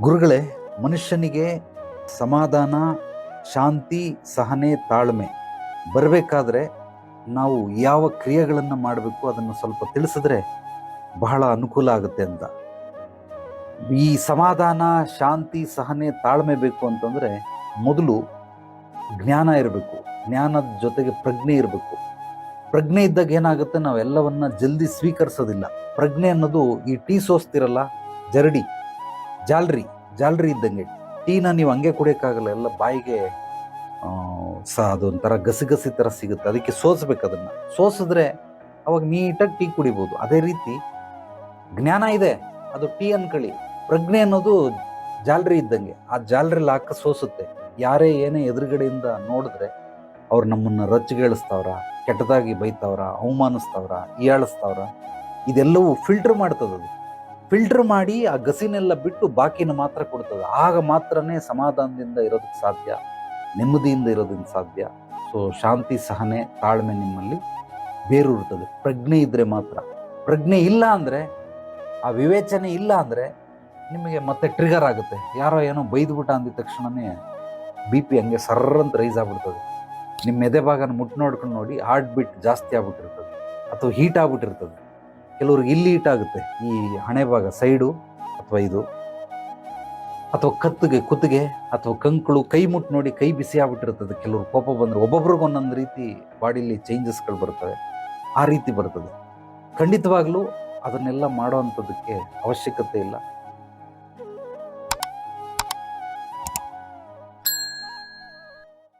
ಗುರುಗಳೇ, ಮನುಷ್ಯನಿಗೆ ಸಮಾಧಾನ, ಶಾಂತಿ, ಸಹನೆ, ತಾಳ್ಮೆ ಬರಬೇಕಾದ್ರೆ ನಾವು ಯಾವ ಕ್ರಿಯೆಗಳನ್ನು ಮಾಡಬೇಕು ಅದನ್ನು ಸ್ವಲ್ಪ ತಿಳಿಸಿದ್ರೆ ಬಹಳ ಅನುಕೂಲ ಆಗುತ್ತೆ ಅಂತ. ಈ ಸಮಾಧಾನ, ಶಾಂತಿ, ಸಹನೆ, ತಾಳ್ಮೆ ಬೇಕು ಅಂತಂದರೆ ಮೊದಲು ಜ್ಞಾನ ಇರಬೇಕು. ಜ್ಞಾನದ ಜೊತೆಗೆ ಪ್ರಜ್ಞೆ ಇರಬೇಕು. ಪ್ರಜ್ಞೆ ಇದ್ದಾಗ ಏನಾಗುತ್ತೆ, ನಾವೆಲ್ಲವನ್ನ ಜಲ್ದಿ ಸ್ವೀಕರಿಸೋದಿಲ್ಲ. ಪ್ರಜ್ಞೆ ಅನ್ನೋದು ಈ ಟೀ ಸೋಸ್ತಿರಲ್ಲ, ಜರಡಿ, ಜಾಲ್ರಿ ಇದ್ದಂಗೆ. ಟೀನ ನೀವು ಹಂಗೆ ಕುಡಿಯೋಕ್ಕಾಗಲ್ಲ, ಎಲ್ಲ ಬಾಯಿಗೆ ಅದೊಂಥರ ಗಸಿ ಥರ ಸಿಗುತ್ತೆ. ಅದಕ್ಕೆ ಸೋಸ್ಬೇಕು. ಅದನ್ನು ಸೋಸಿದ್ರೆ ಅವಾಗ ನೀಟಾಗಿ ಟೀ ಕುಡಿಬೋದು. ಅದೇ ರೀತಿ ಜ್ಞಾನ ಇದೆ, ಅದು ಟೀ ಅನ್ಕೊಳ್ಳಿ. ಪ್ರಜ್ಞೆ ಅನ್ನೋದು ಜಾಲ್ರಿ ಇದ್ದಂಗೆ. ಆ ಜಾಲ್ರಿಲಿ ಹಾಕ ಸೋಸುತ್ತೆ. ಯಾರೇ ಏನೇ ಎದುರುಗಡೆಯಿಂದ ನೋಡಿದ್ರೆ ಅವ್ರು ನಮ್ಮನ್ನು ರೊಚ್ಚಿಗೇಳಿಸ್ತಾವ್ರ, ಕೆಟ್ಟದಾಗಿ ಬೈತಾವ್ರ, ಅವಮಾನಿಸ್ತಾವ್ರ, ಹೀಯಾಳಿಸ್ತಾವ್ರ, ಇದೆಲ್ಲವೂ ಫಿಲ್ಟರ್ ಮಾಡ್ತದದು. ಫಿಲ್ಟರ್ ಮಾಡಿ ಆ ಗಸಿನೆಲ್ಲ ಬಿಟ್ಟು ಬಾಕಿನ ಮಾತ್ರ ಕೊಡ್ತದೆ. ಆಗ ಮಾತ್ರನೇ ಸಮಾಧಾನದಿಂದ ಇರೋದಕ್ಕೆ ಸಾಧ್ಯ, ನೆಮ್ಮದಿಯಿಂದ ಇರೋದಕ್ಕೆ ಸಾಧ್ಯ. ಸೊ ಶಾಂತಿ, ಸಹನೆ, ತಾಳ್ಮೆ ನಿಮ್ಮಲ್ಲಿ ಬೇರೂರುತ್ತದೆ. ಪ್ರಜ್ಞೆ ಇದ್ದರೆ ಮಾತ್ರ. ಪ್ರಜ್ಞೆ ಇಲ್ಲ ಅಂದರೆ, ಆ ವಿವೇಚನೆ ಇಲ್ಲ ಅಂದರೆ ನಿಮಗೆ ಮತ್ತೆ ಟ್ರಿಗರ್ ಆಗುತ್ತೆ. ಯಾರೋ ಏನೋ ಬೈದ್ಬಿಟ್ಟ ಅಂದಿದ ತಕ್ಷಣವೇ BP ಹಂಗೆ ಸರ್ರಂತ ರೈಸ್ ಆಗ್ಬಿಡ್ತದೆ. ನಿಮ್ಮ ಎದೆ ಭಾಗನ ಮುಟ್ಟು ನೋಡ್ಕೊಂಡು ನೋಡಿ, ಹಾರ್ಟ್ ಬೀಟ್ ಜಾಸ್ತಿ ಆಗ್ಬಿಟ್ಟಿರ್ತದೆ ಅಥವಾ ಹೀಟ್ ಆಗ್ಬಿಟ್ಟಿರ್ತದೆ. ಕೆಲವ್ರಿಗೆ ಇಲ್ಲಿ ಹೀಟ್ ಆಗುತ್ತೆ, ಈ ಹಣೆ ಭಾಗ ಸೈಡು ಅಥವಾ ಇದು, ಅಥವಾ ಕುತ್ತಿಗೆ ಅಥವಾ ಕಂಕಳು, ಕೈ ಮುಟ್ಟು ನೋಡಿ ಕೈ ಬಿಸಿ ಆಗ್ಬಿಟ್ಟಿರ್ತದೆ. ಕೆಲವ್ರು ಕೋಪ ಬಂದರೆ ಒಬ್ಬೊಬ್ರಿಗೆ ಒಂದೊಂದು ರೀತಿ ಬಾಡಿಲಿ ಚೇಂಜಸ್ಗಳು ಬರ್ತವೆ. ಆ ರೀತಿ ಬರ್ತದೆ. ಖಂಡಿತವಾಗ್ಲೂ ಅದನ್ನೆಲ್ಲ ಮಾಡೋ ಅಂಥದ್ದಕ್ಕೆ ಅವಶ್ಯಕತೆ ಇಲ್ಲ.